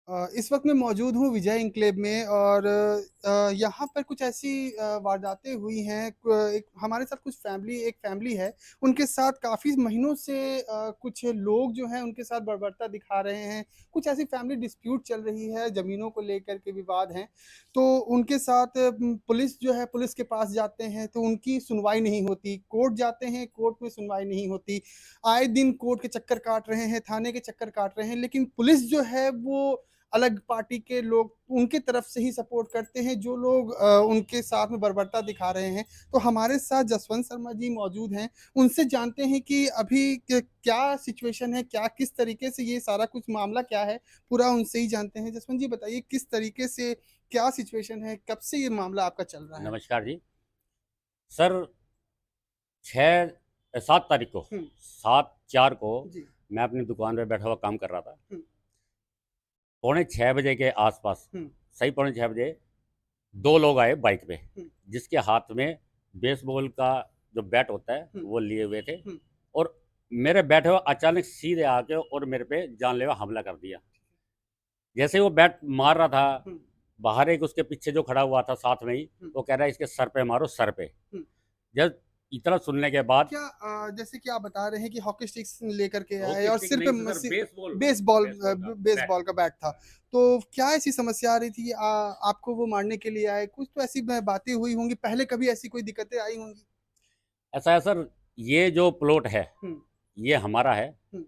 इस वक्त मैं मौजूद हूँ विजय इंक्लेव में और यहाँ पर कुछ ऐसी वारदातें हुई हैं। एक हमारे साथ कुछ एक फैमिली है। उनके साथ काफ़ी महीनों से कुछ लोग जो हैं उनके साथ बर्बरता दिखा रहे हैं। कुछ ऐसी फैमिली डिस्प्यूट चल रही है, ज़मीनों को लेकर के विवाद हैं। तो उनके साथ पुलिस जो है, पुलिस के पास जाते हैं तो उनकी सुनवाई नहीं होती। कोर्ट जाते हैं, कोर्ट में सुनवाई नहीं होती। आए दिन कोर्ट के चक्कर काट रहे हैं, थाने के चक्कर काट रहे हैं, लेकिन पुलिस जो है वो अलग पार्टी के लोग उनके तरफ से ही सपोर्ट करते हैं जो लोग उनके साथ में बर्बरता दिखा रहे हैं। तो हमारे साथ जसवंत शर्मा जी मौजूद हैं। उनसे जानते हैं कि अभी क्या सिचुएशन है, क्या किस तरीके से ये सारा कुछ मामला क्या है, पूरा उनसे ही जानते हैं। जसवंत जी बताइए किस तरीके से क्या सिचुएशन है, कब से ये मामला आपका चल रहा है? नमस्कार जी। सर, 7 तारीख को हम्म। 7/4 को जी। मैं अपनी दुकान पे बैठा हुआ काम कर रहा था। हम्म। पौने 6 बजे के आसपास, हम्म। सही पौने 6 बजे, 2 लोग आए बाइक पे, हम्म। जिसके हाथ में बेसबॉल का जो बैट होता है हम्म। वो लिए हुए थे। हम्म। और मेरे बैठे हुए अचानक सीधे आके और मेरे पे जानलेवा हमला कर दिया। जैसे ही वो बैट मार रहा था, हम्म। बाहर एक उसके पीछे जो खड़ा हुआ था साथ में ही, हम्म। वो कह रहा है इसके सर पे मारो, सर पे। हम्म। जब इतना सुनने के बाद, क्या जैसे कि आप बता रहे हैं कि हॉकी स्टिक्स लेकर के आए हॉकी और स्टिक सिर पे नहीं था सर, बेसबॉल बेसबॉल बेसबॉल का बैट। बेसबॉल का बैट था। तो क्या ऐसी समस्या आ रही थी, आपको वो मारने के लिए आए? कुछ तो ऐसी बातें हुई होंगी, पहले कभी ऐसी कोई दिक्कतें आई होंगी? ऐसा है सर, ये जो प्लॉट है हम्म। ये हमारा है, हम्म।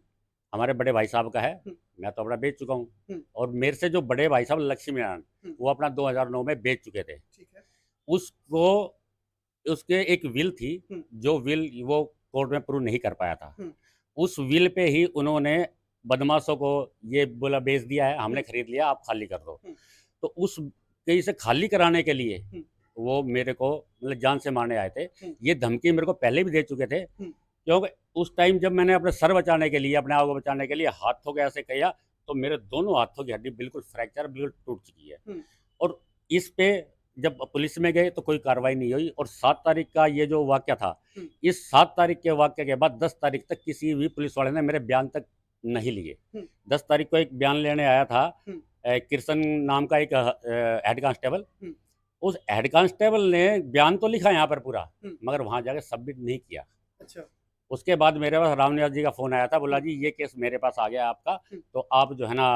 हमारे बड़े भाई साहब का है। हम्म। मैं तो अपना बेच चुका हूँ। हम्म। और मेरे से जो बड़े भाई साहब लक्ष्मी नारायण, हम्म। वो अपना 2009 में बेच चुके थे। ठीक है। उसको, उसके एक विल थी, हम्म। जो विल वो कोर्ट में प्रूव नहीं कर पाया था। हम्म। उस विल पे ही उन्होंने बदमाशों को ये बोला बेच दिया है, हम्म। हमने खरीद लिया, आप खाली कर दो। हम्म। तो उस कहीं से खाली कराने के लिए हम्म। वो मेरे को मतलब जान से मारने आए थे। हम्म। ये धमकी मेरे को पहले भी दे चुके थे, हम्म। क्योंकि उस टाइम जब मैंने अपने सर बचाने के लिए, अपने आप को बचाने के लिए हाथों के ऐसे किया, तो मेरे दोनों हाथों की हड्डी बिल्कुल फ्रैक्चर, बिल्कुल टूट चुकी है। हम्म। और इस पे जब पुलिस में गए तो कोई कार्रवाई नहीं हुई। और 7 तारीख का ये जो वाक्य था, हम्म। इस 7 तारीख के वाक्य के बाद 10 तारीख तक किसी भी पुलिस वाले ने मेरे बयान तक नहीं लिए। हम्म। 10 तारीख को एक बयान लेने आया था, हम्म। कृष्ण नाम का एक हेड कांस्टेबल। हम्म। उस हेड कांस्टेबल ने बयान तो लिखा यहाँ पर पूरा, हम्म। मगर वहाँ जाके सबमिट नहीं किया। अच्छा। उसके बाद मेरे पास रामनिवास जी का फ़ोन आया था, बोला हम्म। जी ये केस मेरे पास आ गया आपका, हम्म। तो आप जो है ना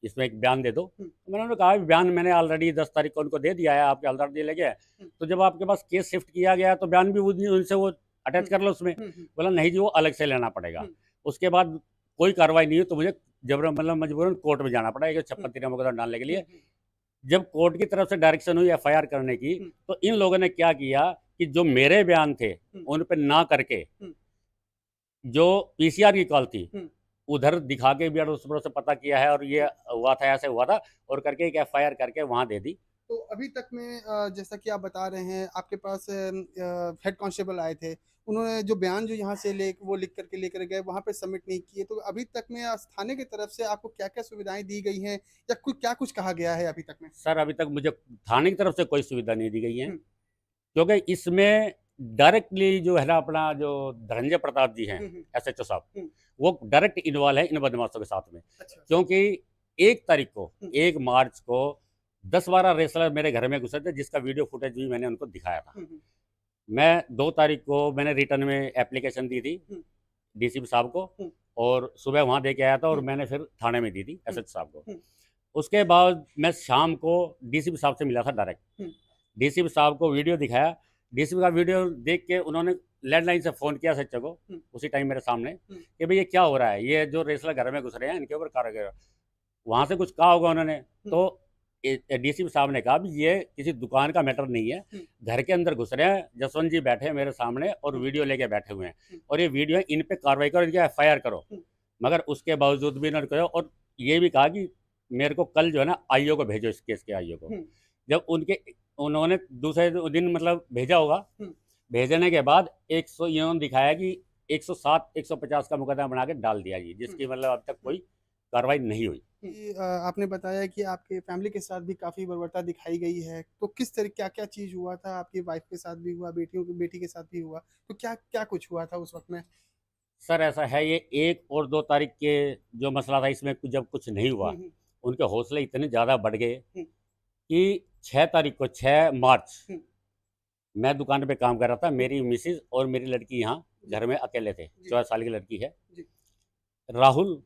इसमें एक बयान दे दो। हम्म। तो मैंने उन्हें कहा बयान मैंने ऑलरेडी 10 तारीख को उनको दे दिया है, आपके हवलदार जी ले गए। हम्म। तो जब आपके पास केस शिफ्ट किया गया तो बयान भी उनसे वो अटैच हम्म। कर लो उसमें। हम्म। हम्म। बोला नहीं जी, वो अलग से लेना पड़ेगा। हम्म। उसके बाद कोई कार्रवाई नहीं हुई, तो मुझे जबरन मतलब मजबूरन कोर्ट में जाना पड़ा, एक हम्म। 56 मुकदमा डालने के हम्म। लिए। जब कोर्ट की तरफ से डायरेक्शन हुई एफआईआर करने की, हम्म। तो इन लोगों ने क्या किया कि जो मेरे बयान थे हम्म। उन पे ना करके, हम्म। जो पीसीआर की कॉल थी हम्म। उधर दिखा के भी उस पर से पता किया है, और ये हम्म। हुआ था, ऐसे हुआ था, और करके एक एफआईआर करके वहां दे दी। तो अभी तक में जैसा कि आप बता रहे हैं आपके पास हेड कांस्टेबल आए थे। उन्होंने जो बयान जो यहाँ से ले वो लिख करके लेकर गए वहाँ पे सबमिट नहीं किए। तो अभी तक में थाने की तरफ से आपको क्या क्या सुविधाएं दी गई हैं या कुछ क्या कुछ कहा गया है अभी तक में? सर, अभी तक मुझे थाने की तरफ से कोई सुविधा नहीं दी गई है, हम्म। क्योंकि इसमें डायरेक्टली जो है ना अपना जो धनंजय प्रताप जी हैं, हम्म। हम्म। एसएचओ साहब, हम्म। वो डायरेक्ट इन्वॉल्व है इन बदमाशों के साथ में। अच्छा। क्योंकि 1 तारीख को, हम्म। 1 मार्च को 10-12 रेसलर मेरे घर में घुसे थे, जिसका वीडियो फुटेज भी मैंने उनको दिखाया था। हम्म। मैं 2 तारीख को मैंने रिटर्न में एप्लीकेशन दी थी हम्म। डीसीपी साहब को, हम्म। और सुबह वहाँ दे के आया था, और हम्म। मैंने फिर थाने में दी थी हम्म। एसएच साहब को। हम्म। उसके बाद मैं शाम को डीसीपी साहब से मिला था डायरेक्ट। हम्म। डीसीपी साहब को वीडियो दिखाया। डीसीपी का वीडियो देख के उन्होंने लैंडलाइन से फ़ोन किया सच्चे को, हम्म। उसी टाइम मेरे सामने, हम्म। कि भाई ये क्या हो रहा है, ये जो रेसलर घर में घुस रहे हैं इनके ऊपर कार्रवाई। वहाँ से कुछ कहा होगा उन्होंने। हम्म। तो डीसीपी साहब ने कहा भी ये किसी दुकान का मैटर नहीं है, हम्म। घर के अंदर घुस रहे हैं, जसवंत जी बैठे हैं मेरे सामने और हम्म। वीडियो लेके बैठे हुए हैं, हम्म। और ये वीडियो है, इन पे कार्रवाई करो, इनकी एफआईआर करो। हम्म। मगर उसके बावजूद भी इन्होंने कहा, और ये भी कहा कि मेरे को कल जो है ना आईओ को भेजो, इस केस के आईओ को। हम्म। जब उन्होंने दूसरे दिन मतलब भेजा होगा, हम्म। भेजने के बाद 100 इन्होंने दिखाया कि 107 150 का मुकदमा बना के डाल दिया जी, हम्म। जिसकी मतलब अब तक हम्म। कोई कार्रवाई नहीं हुई। कि आपने बताया कि आपके फैमिली के साथ भी काफ़ी बर्बरता दिखाई गई है। तो किस तरह क्या-क्या चीज़ हुआ था? आपकी वाइफ़ के साथ भी हुआ, बेटी के साथ भी हुआ। तो क्या क्या कुछ हुआ था उस वक़्त में? सर ऐसा है, ये 1 और 2 तारीख के जो मसला था, इसमें जब कुछ नहीं हुँ। हुआ, हुँ। उनके हौसले इतने ज़्यादा बढ़ गए हुँ। कि 6 तारीख को 6 मार्च हुँ। मैं दुकान पे काम कर रहा था। हुँ। मेरी मिसेज़ और मेरी लड़की यहाँ जी। घर में अकेले थे। जी। 14 साल की लड़की है। जी। राहुल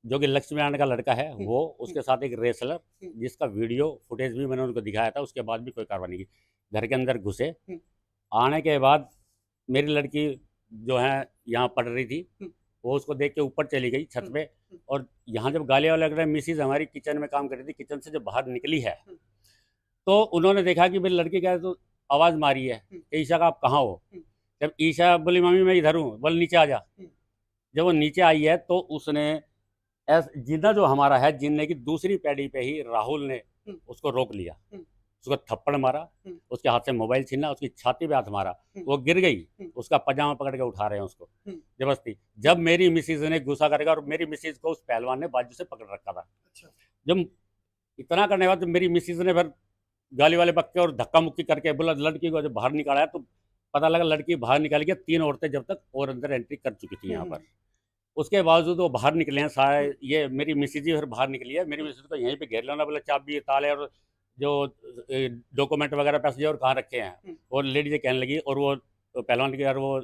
जो कि लक्ष्मीनारायण का लड़का है, हुँ। वो हुँ। उसके साथ एक रेसलर, हुँ। जिसका वीडियो फुटेज भी मैंने उनको दिखाया था, उसके बाद भी कोई कार्रवाई नहीं की। घर के अंदर घुसे, हुँ। आने के बाद मेरी लड़की जो है यहाँ पढ़ रही थी, हुँ। वो उसको देख के ऊपर चली गई छत हुँ। पे। हुँ। और यहाँ जब गालियाँ लग रहे हैं, मिसेज़ हमारी किचन में काम कर रही थी, किचन से जब बाहर निकली है, हुँ। तो उन्होंने देखा कि मेरी लड़की क्या है, तो आवाज़ मारी है हुँ। कि ईशा का आप कहाँ हो? हुँ। जब ईशा बोली मम्मी मैं इधर हूँ, बोले नीचे आ जा। हुँ। जब वो नीचे आई है तो उसने जिन्ना जो हमारा है, जिन्ने की दूसरी पैड़ी पे ही राहुल ने हुँ। उसको रोक लिया। हुँ। उसको थप्पड़ मारा, हुँ। उसके हाथ से मोबाइल छीना, उसकी छाती पे हाथ मारा, हुँ। वो गिर गई। हुँ। उसका पजामा पकड़ के उठा रहे हैं उसको हुँ। ज़बरदस्ती। जब मेरी मिसेज़ ने गुस्सा करेगा, और मेरी मिसेज़ को उस पहलवान ने बाजू से पकड़ रखा था। अच्छा। जब इतना करने के बाद जब मेरी मिसेज़ ने फिर गाली वाले बक्के और धक्का-मुक्की करके बोला, लड़की को जब बाहर निकाला है, तो पता लगा लड़की बाहर निकल के 3 औरतें जब तक और अंदर एंट्री कर चुकी थी हुँ। यहाँ पर। हुँ। उसके बावजूद वो बाहर निकले हैं हुँ। सारे। ये मेरी मिसेज़ ही फिर बाहर निकली है। मेरी हुँ। मिसेज़ को यहीं पे घेर लेना, बोला चाबी, ताले और जो डॉक्यूमेंट वगैरह पैसे और कहाँ रखे हैं। हुँ। और लेडीज़ ये कहने लगी, और वो पहलवान की, और वो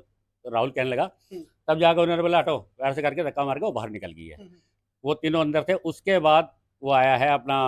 राहुल कहने लगा। हुँ। तब जाकर उन्होंने बोला हटो, ऐसे करके धक्का मार के वो बाहर निकल गई है। हुँ। हुँ। वो तीनों अंदर थे। उसके बाद वो आया है अपना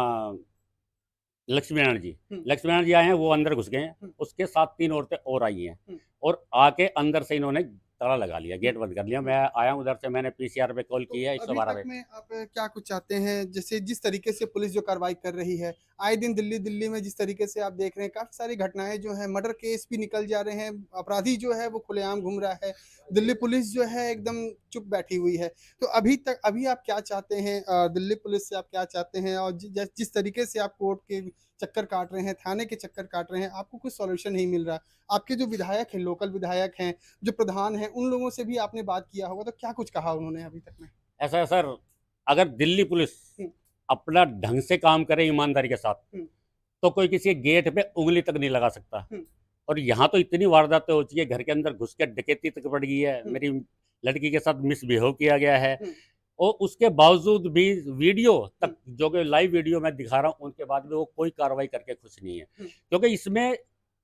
लक्ष्मीनारायण जी। हुँ। लक्ष्मीनारायण जी आए हैं, वो अंदर घुस गए हैं। हुँ। उसके साथ 3 औरतें और आई हैं, हुँ। और आके अंदर से इन्होंने ताला लगा लिया, हुँ। गेट बंद कर लिया। हुँ। मैं आया हूँ उधर से, मैंने पीसीआर पे कॉल तो की है अभी 112 तक पे। में आप क्या कुछ चाहते हैं? जैसे जिस तरीके से पुलिस जो कार्रवाई कर रही है, आए दिन दिल्ली में जिस तरीके से आप देख रहे हैं, काफ़ी सारी घटनाएँ जो हैं, मर्डर केस भी निकल जा रहे हैं, अपराधी जो है वो खुलेआम घूम रहा है, दिल्ली पुलिस जो है एकदम चुप बैठी हुई है। तो अभी आप क्या चाहते हैं दिल्ली पुलिस से आप क्या चाहते हैं? और जिस तरीके से आप कोर्ट के चक्कर काट रहे हैं, थाने के चक्कर काट रहे हैं, आपको कुछ सॉल्यूशन नहीं मिल रहा। आपके जो विधायक हैं, लोकल विधायक हैं, जो प्रधान हैं, उन लोगों से भी आपने बात किया होगा, तो क्या कुछ कहा उन्होंने अभी तक में? ऐसा है सर, अगर दिल्ली पुलिस हुँ। अपना ढंग से काम करे ईमानदारी के साथ, हुँ। तो कोई किसी गेट पे उँगली तक नहीं लगा सकता। हुँ। और यहाँ तो इतनी वारदातें हो चुकी है, घर के अंदर घुस के डकैती तक बढ़ गई है, हुँ। मेरी लड़की के साथ मिसबिहेव किया गया है। हुँ। और उसके बावजूद भी वीडियो हुँ। तक, जो कि लाइव वीडियो मैं दिखा रहा हूँ, उनके बाद भी वो कोई कार्रवाई करके खुश नहीं है। हुँ। क्योंकि इसमें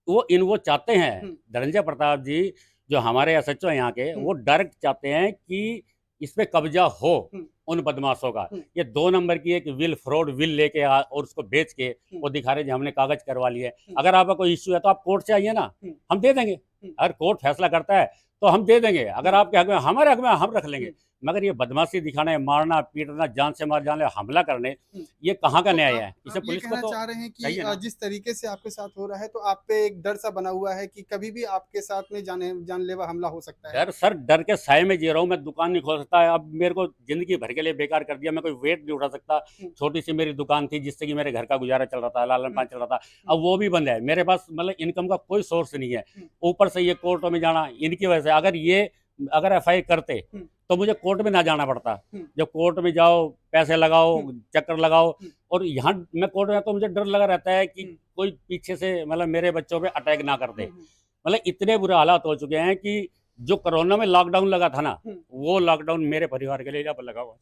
वो चाहते हैं, हुँ। धनंजय प्रताप जी जो हमारे एसएचओ हैं यहाँ के, हुँ। वो डायरेक्ट चाहते हैं कि इस पे कब्जा हो हुँ। उन बदमाशों का। हुँ। ये 2 नंबर की एक फ्रॉड विल लेके और उसको बेच के हुँ। वो दिखा रहे हैं, जी हमने कागज करवा लिए है। हुँ। अगर आपका कोई इश्यू है तो आप कोर्ट से आइए ना, हुँ। हम दे देंगे। हुँ। अगर कोर्ट फैसला करता है तो हम दे देंगे। अगर हुँ। आपके हक में, हमारे हक में हम रख हुँ। लेंगे। मगर ये बदमाशी दिखाना, मारना, पीटना, जान से मार जाने, हमला करने, हुँ। ये कहाँ का तो न्याय आप है? इसे आप ये पुलिस को कहना तो चाह रहे हैं कि चाहिए ना। जिस तरीके से आपके साथ हो रहा है, तो आप पे एक डर सा बना हुआ है कि कभी भी आपके साथ में जानलेवा हमला हो सकता है। डर सर, डर के साए में जी रहा हूँ। मैं दुकान नहीं खोल सकता। अब मेरे को ज़िंदगी भर के लिए बेकार कर दिया। मैं कोई वेट नहीं उठा सकता। हुँ। छोटी-सी मेरी दुकान थी जिससे कि मेरे घर का गुज़ारा चल रहा था, हुँ। लालन-पान चल रहा था। हुँ। अब वो भी बंद है। मेरे पास मतलब इनकम का कोई सोर्स नहीं है। हुँ। ऊपर से ये कोर्टों में जाना, इनकी वजह से। अगर एफआईआर करते, हुँ। तो मुझे कोर्ट में ना जाना पड़ता। हुँ। जब कोर्ट में जाओ, पैसे लगाओ, हुँ। चक्कर लगाओ, हुँ। और यहाँ मैं कोर्ट में तो मुझे डर लगा रहता है कि हुँ। कोई पीछे से मतलब मेरे बच्चों पे अटैक ना कर दे। हुँ। हुँ। मतलब इतने बुरे हालात हो चुके हैं कि जो कोरोना में लॉकडाउन लगा था ना, हुँ। वो लॉकडाउन मेरे परिवार के लिए यहाँ पर लगा हुआ है।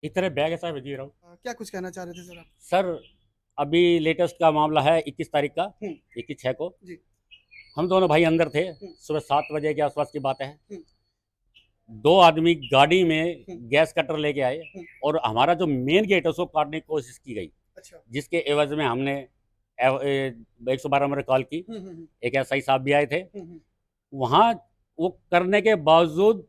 इतने बैग ऐसा मैं जी रहा हूँ। क्या कुछ कहना चाह रहे थे सर आप? सर, अभी लेटेस्ट का मामला है 21 तारीख का, हुँ। 21/6 को। जी। हम दोनों भाई अंदर थे, हुँ। सुबह 7 बजे के आसपास की बात है। हुँ। 2 आदमी गाड़ी में हुँ। गैस कटर लेके आए, हुँ। और हमारा जो मेन गेट है उसको काटने की कोशिश की गई, अच्छा। जिसके एवज़ में हमने 112 नंबर कॉल की। हुँ। हुँ। हुँ। एक एसआई साहब भी आए थे। हुँ। हुँ। वहाँ वो करने के बावजूद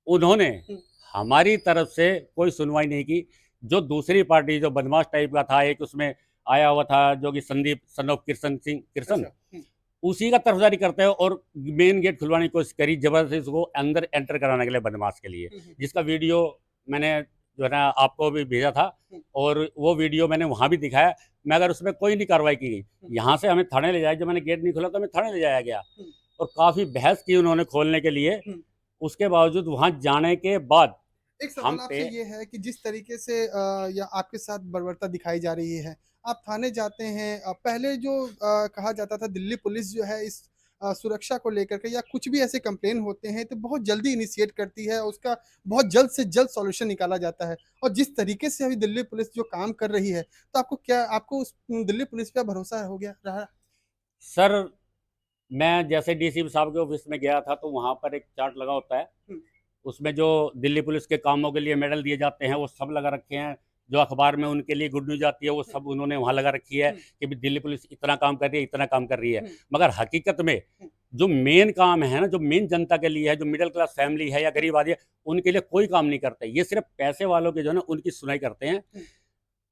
उन्होंने हुँ। हमारी तरफ से कोई सुनवाई नहीं की। जो दूसरी पार्टी जो बदमाश टाइप का था, एक उसमें आया हुआ था जो कि संदीप सन ऑफ किरसन, अच्छा। हुँ। उसी का तरफदारी करते हैं, और मेन गेट खुलवाने की कोशिश करी जबरदस्ती उसको अंदर एंटर कराने के लिए, बदमाश के लिए। हुँ। हुँ। जिसका वीडियो मैंने जो है ना आपको भी भेजा था, हुँ। और वो वीडियो मैंने वहाँ भी दिखाया, मगर उसमें कोई नहीं कार्रवाई की गई। हुँ। यहाँ से हमें थाने ले जाया, जब मैंने गेट नहीं खोला तो हमें थाने ले जाया गया, हुँ। और काफ़ी बहस की उन्होंने खोलने के लिए। हुँ। उसके बावजूद वहाँ जाने के बाद एक हम सवाल आपसे पे ये है कि जिस तरीके से या आपके साथ बर्बरता दिखाई जा रही है, आप थाने जाते हैं पहले जो कहा जाता था दिल्ली पुलिस जो है इस सुरक्षा को लेकर के या कुछ भी ऐसे कंप्लेन होते हैं तो बहुत जल्दी इनिशिएट करती है, उसका बहुत जल्द से जल्द सॉल्यूशन निकाला जाता है। और जिस तरीके से अभी दिल्ली पुलिस जो काम कर रही है, तो आपको उस दिल्ली पुलिस पे भरोसा हो गया रहा? सर, मैं जैसे डीसीपी साहब के ऑफिस में गया था तो वहाँ पर एक चार्ट लगा होता है, हुँ। उसमें जो दिल्ली पुलिस के कामों के लिए मेडल दिए जाते हैं वो सब लगा रखे हैं। जो अखबार में उनके लिए गुड न्यूज़ आती है वो सब उन्होंने वहाँ लगा रखी है हुँ। कि भी दिल्ली पुलिस इतना काम कर रही है, इतना काम कर रही है। हुँ। मगर हकीकत में हुँ। जो मेन काम है ना, जो मेन जनता के लिए है, जो मिडिल क्लास फैमिली है या गरीब आदमी है, उनके लिए कोई काम नहीं करते। ये सिर्फ पैसे वालों के जो है ना उनकी सुनाई करते हैं। हुँ।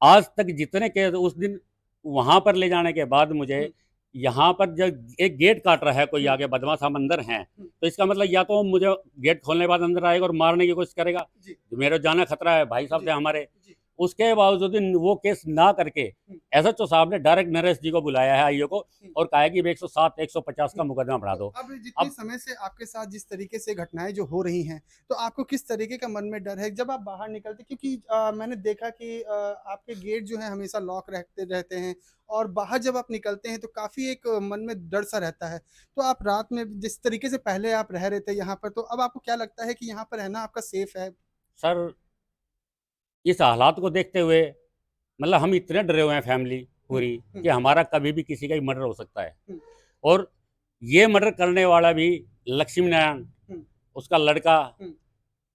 आज तक जितने केस उस दिन वहाँ पर ले जाने के बाद मुझे हुँ। यहाँ पर जब एक गेट काट रहा है कोई हुँ। आगे बदमाश हम अंदर हैं, हुँ। तो इसका मतलब या तो मुझे गेट खोलने के बाद अंदर आएगा और मारने की कोशिश करेगा, जी। तो मेरा जाना खतरा है, भाई साहब जी। थे हमारे। जी। उसके बावजूद वो केस ना करके हुँ। एसएचओ साहब ने डायरेक्ट नरेश जी को बुलाया है, आईओ को, हुँ। और कहा है कि 107 150 का हुँ। मुकदमा बढ़ा तो दो। अब जितने अब समय से आपके साथ जिस तरीके से घटनाएँ जो हो रही हैं, तो आपको किस तरीके का मन में डर है जब आप बाहर निकलते, क्योंकि मैंने देखा कि आपके गेट जो है हमेशा लॉक रहते रहते हैं और बाहर जब आप निकलते हैं तो काफ़ी एक मन में डर सा रहता है। तो आप रात में जिस तरीके से पहले आप रह रहे थे यहाँ पर, तो अब आपको क्या लगता है कि यहाँ पर रहना आपका सेफ है? सर, इस हालात को देखते हुए मतलब हम इतने डरे हुए हैं फैमिली हुँ। पूरी हुँ। कि हमारा कभी भी किसी का भी मर्डर हो सकता है। हुँ। और ये मर्डर करने वाला भी लक्ष्मी नारायण, हुँ। उसका लड़का, हुँ।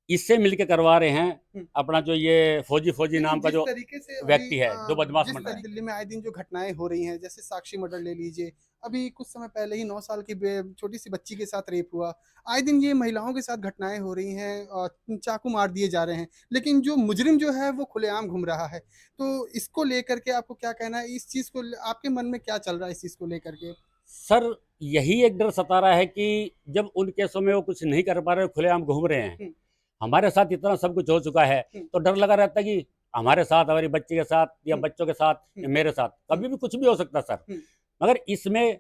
इससे मिलके करवा रहे हैं। हुँ। अपना जो ये फौजी फौजी लेकिन नाम का जिस जो तरीके से अभी व्यक्ति है जो बदमाश जिस मर रहा तरी है। दिल्ली में आए दिन जो घटनाएँ हो रही हैं, जैसे साक्षी मर्डर ले लीजिए, अभी कुछ समय पहले ही 9 साल की छोटी-सी बच्ची के साथ रेप हुआ। आए दिन ये महिलाओं के साथ घटनाएँ हो रही हैं, चाकू मार दिए जा रहे हैं, लेकिन जो मुजरिम जो है वो खुलेआम घूम रहा है। तो इसको लेकर के आपको क्या कहना है? इस चीज़ को ल आपके मन में क्या चल रहा है इस चीज़ को लेकर के? सर, यही एक डर सता रहा है कि जब उन केसों में वो कुछ नहीं कर पा रहे, खुलेआम घूम रहे हैं, हुँ। हमारे साथ इतना सब कुछ हो चुका है, हुँ। तो डर लगा रहता है कि हमारे साथ, हमारी बच्ची के साथ या हुँ। बच्चों के साथ हुँ। या मेरे साथ हुँ। कभी भी कुछ भी हो सकता है सर। हुँ। मगर इसमें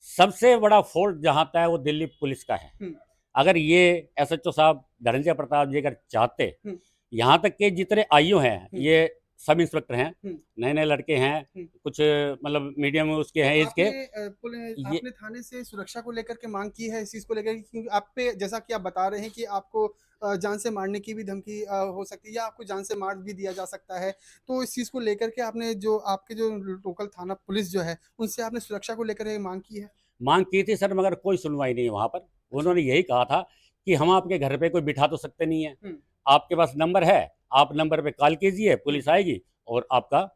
सबसे बड़ा फॉल्ट जहाँ आता है वो दिल्ली पुलिस का है। हुँ। अगर ये एसएचओ साहब धनंजय प्रताप जी अगर चाहते, हुँ। यहाँ तक के जितने आईओ हैं, हुँ। ये सब इंस्पेक्टर हैं, हुँ। नए-नए लड़के हैं, हुँ। कुछ मतलब मीडियम उसके तो हैं एज के, ये आपने थाने से सुरक्षा को लेकर के माँग की है इस चीज़ को लेकर के, क्योंकि आप पे जैसा कि आप बता रहे हैं कि आपको जान से मारने की भी धमकी हो सकती है या आपको जान से मार भी दिया जा सकता है। तो इस चीज़ को लेकर के आपने जो आपके जो लोकल थाना पुलिस जो है, उनसे आपने सुरक्षा को लेकर के माँग की है? माँग की थी सर, मगर कोई सुनवाई नहीं वहाँ पर। अच्छा। उन्होंने यही कहा था कि हम आपके घर पे कोई बिठा तो सकते नहीं हैं, हुँ। आपके पास नंबर है, आप नंबर पे कॉल कीजिए, हुँ। पुलिस आएगी और आपका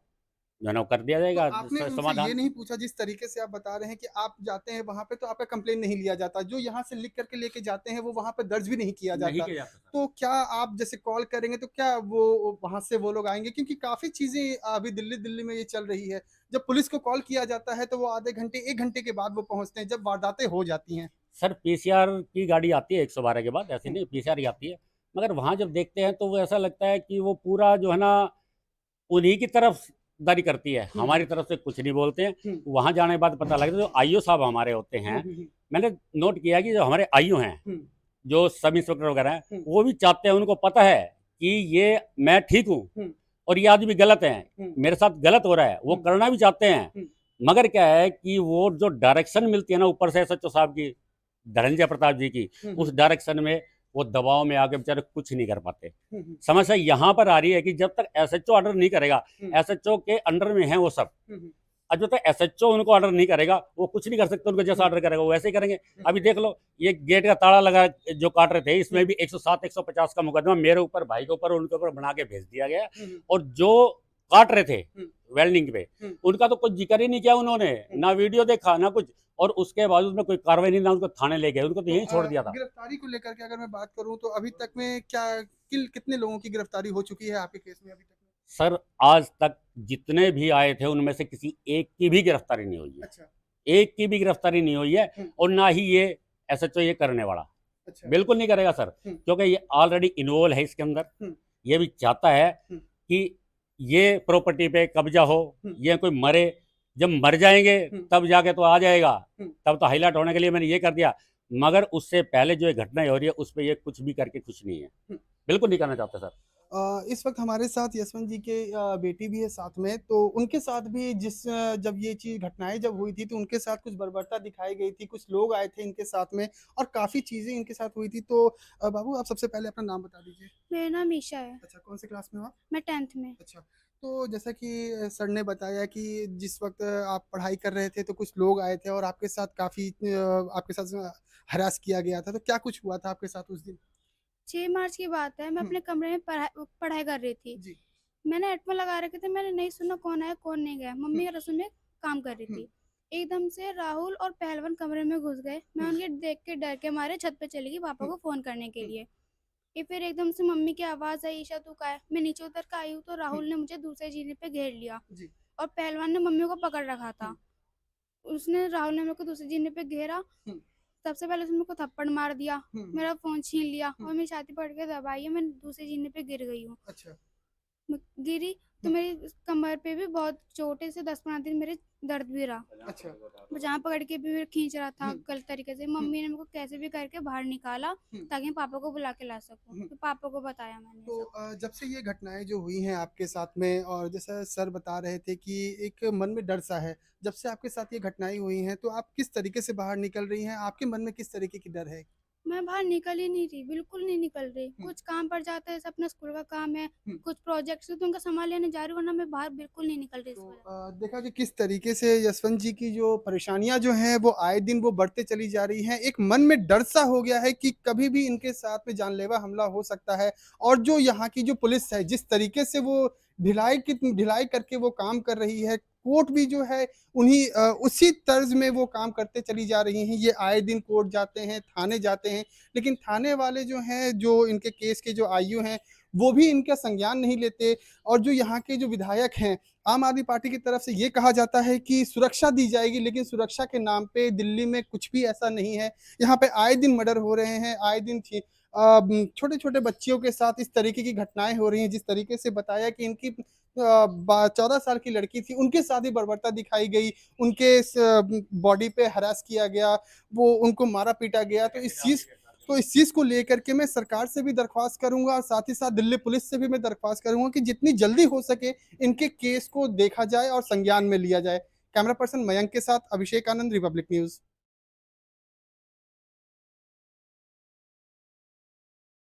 जो है ना वो कर दिया तो जाएगा आपने उनसे ये समाधान। नहीं पूछा, जिस तरीके से आप बता रहे हैं कि आप जाते हैं वहाँ पे तो आपका कंप्लेन नहीं लिया जाता, जो यहाँ से लिख करके लेके जाते हैं वो वहाँ पे दर्ज भी नहीं किया नहीं जाता। किया जाता सर। तो क्या आप जैसे कॉल करेंगे तो क्या वो वहाँ से वो लोग आएँगे? क्योंकि काफ़ी चीज़ें अभी दिल्ली में ये चल रही है। जब पुलिस को कॉल किया जाता है तो वो आधे घंटे, 1 घंटे के बाद वो पहुँचते हैं जब वारदातें हो जाती हैं। सर, पीसीआर की गाड़ी आती है 112 के बाद, ऐसे हुँ। नहीं पीसीआर ही आती है। मगर वहाँ जब देखते हैं तो वो ऐसा लगता है कि वो पूरा जो है ना उन्हीं की तरफदारी करती है, हुँ। हमारी तरफ से कुछ नहीं बोलते हैं। हुँ। वहाँ जाने के बाद पता लगता है जो आईओ साहब हमारे होते हुँ। हैं, हुँ। हुँ। मैंने नोट किया कि जो हमारे आईओ हैं, हुँ। जो सब इंस्पेक्टर वगैरह हैं, हुँ। वो भी चाहते हैं, उनको पता है कि ये मैं ठीक हूँ हुँ। और ये आदमी गलत है, हुँ। मेरे साथ गलत हो रहा है, वो हुँ। करना भी चाहते हैं। हुँ। मगर क्या है कि वो जो डायरेक्शन मिलती है ना ऊपर से एसएचओ साहब की, धनंजय प्रताप जी की, हुँ। उस हुँ। डायरेक्शन में वो दबाव में आके बेचारे कुछ नहीं कर पाते। हुँ। हुँ। समस्या यहाँ पर आ रही है कि जब तक एसएचओ ऑर्डर नहीं करेगा, हुँ। एसएचओ के अंडर में हैं वो सब, हुँ। हुँ। और जब तक एसएचओ उनको ऑर्डर नहीं करेगा वो कुछ नहीं कर सकते, उनको जैसा हुँ। ऑर्डर करेगा वो वैसे ही करेंगे। हुँ। अभी देख लो, ये गेट का ताला लगा जो काट रहे थे, इसमें हुँ। भी 107 150 का मुकदमा मेरे ऊपर, भाई के ऊपर, उनके ऊपर बना के भेज दिया गया। हुँ। हुँ। और जो काट रहे थे हुँ। वेल्डिंग पे, हुँ। उनका तो कुछ जिक्र ही नहीं किया उन्होंने, हुँ। ना वीडियो देखा ना कुछ, और उसके बाद उसमें कोई कार्रवाई नहीं, ना उनको थाने ले गए, उनको तो तो यहीं छोड़ दिया था। गिरफ्तारी को लेकर के अगर मैं बात करूँ तो अभी तक में क्या कितने लोगों की गिरफ्तारी हो चुकी है आपके केस में अभी तक में? सर, आज तक जितने भी आए थे उनमें से किसी एक की भी गिरफ्तारी नहीं हुई है, अच्छा। एक की भी गिरफ्तारी नहीं हुई है। हुँ। और ना ही ये एसएचओ ये करने वाला, अच्छा। बिल्कुल नहीं करेगा सर, हुँ। क्योंकि ये ऑलरेडी इन्वॉल्व है इसके अंदर। हुँ। ये भी चाहता है हुँ। कि ये प्रॉपर्टी पे कब्जा हो, हुँ। ये कोई मरे, जब मर जाएंगे हुँ। तब जाके तो आ जाएगा, हुँ। तब तो हाईलाइट होने के लिए मैंने ये कर दिया। मगर उससे पहले जो ये घटना हो रही है उस पर ये कुछ भी करके कुछ नहीं है, हुँ। बिल्कुल नहीं करना चाहता सर। इस वक्त हमारे साथ यशवंत जी के बेटी भी है साथ में, तो उनके साथ भी जब ये चीज घटनाएं जब हुई थी तो उनके साथ कुछ बर्बरता दिखाई गई थी, कुछ लोग आए थे इनके साथ में और काफी चीजें इनके साथ हुई थी। तो बाबू, आप सबसे पहले अपना नाम बता दीजिए। मेरा नाम ईशा है। अच्छा, कौन से क्लास में हो आप? मैं 10th में। अच्छा, तो जैसा कि सर ने बताया कि जिस वक्त आप पढ़ाई कर रहे थे तो कुछ लोग आए थे और आपके साथ काफी आपके साथ हरास किया गया था, तो क्या कुछ हुआ था आपके साथ उस दिन? 6 मार्च की बात है, मैं हम्म। अपने कमरे में पढ़ाई कर रही थी। जी। मैंने हेडफोन लगा रखे थे, मैंने नहीं सुना कौन आया कौन नहीं गया। हम्म। मम्मी रसोई में काम कर रही हम्म। थी। एकदम से राहुल और पहलवान कमरे में घुस गए। मैं हम्म। उनके देख के डर के मारे छत पे चली गई पापा हम्म। को फोन करने के हम्म। लिए। ये फिर एकदम से मम्मी की आवाज आई, ईशा तू कहाँ है? मैं नीचे उतर कर आई हूँ तो हम्म। राहुल ने मुझे दूसरे जीने पे घेर लिया जी। और पहलवान ने मम्मी को पकड़ रखा था। हम्म। उसने राहुल ने मेरे को दूसरे जीने पे घेरा। हम्म। सबसे पहले उसने मेरे को थप्पड़ मार दिया, हम्म। मेरा फ़ोन छीन लिया हम्म। और मेरी छाती पकड़ के दबाई है, मैं दूसरे जीने पे गिर गई हूँ। अच्छा। मैं गिरी तो हम्म। मेरी कमर पे भी बहुत चोट है, इससे 10-15 दिन मेरे दर्द भी रहा। अच्छा। वो जहाँ पकड़ के भी मेरे खींच रहा था हम्म। गलत तरीके से। हम्म। मम्मी ने मेरे को कैसे भी करके बाहर निकाला हम्म। ताकि मैं पापा को बुला के ला सकूँ। हम्म। फिर पापा को बताया मैंने ये तो सब। जब से ये घटनाएं जो हुई हैं आपके साथ में, और जैसा सर बता रहे थे कि एक मन में डर सा है, जब से आपके साथ ये घटनाएं हुई हैं तो आप किस तरीके से बाहर निकल रही हैं? आपके मन में किस तरीके की डर है? मैं बाहर निकल ही नहीं रही, बिल्कुल नहीं निकल रही। हम्म। कुछ काम पड़ जाता है, जैसे अपना स्कूल का काम है, हम्म। कुछ प्रोजेक्ट्स है तो उनका सामान लेने जा रही हूँ, वरना मैं बाहर बिल्कुल नहीं निकल रही इस तो वजह से। देखा कि किस तरीके से यशवंत जी की जो परेशानियां जो हैं वो आए दिन वो बढ़ते चली जा रही हैं। एक मन में डर सा हो गया है कि कभी भी इनके साथ में जानलेवा हमला हो सकता है। और जो यहाँ की जो पुलिस है, जिस तरीके से वो ढिलाई करके वो काम कर रही है, कोर्ट भी जो है उसी तर्ज में वो काम करते चली जा रही हैं। ये आए दिन कोर्ट जाते हैं, थाने जाते हैं, लेकिन थाने वाले जो हैं, जो इनके केस के जो आईयू हैं, वो भी इनका संज्ञान नहीं लेते। और जो यहाँ के जो विधायक हैं, आम आदमी पार्टी की तरफ से ये कहा जाता है कि सुरक्षा दी जाएगी, लेकिन सुरक्षा के नाम पे दिल्ली में कुछ भी ऐसा नहीं है। यहाँ पे आए दिन मर्डर हो रहे हैं, आए दिन छोटे छोटे बच्चियों के साथ इस तरीके की घटनाएं हो रही हैं। जिस तरीके से बताया कि इनकी 14 साल की लड़की थी, उनके साथ ही बर्बरता दिखाई गई, उनके बॉडी पे हरास किया गया, वो उनको मारा पीटा गया। तो इस चीज को लेकर के मैं सरकार से भी दरख्वास्त करूंगा और साथ ही साथ दिल्ली पुलिस से भी मैं दरख्वास्त करूंगा कि जितनी जल्दी हो सके इनके केस को देखा जाए और संज्ञान में लिया जाए। कैमरा पर्सन मयंक के साथ अभिषेक आनंद, रिपब्लिक न्यूज।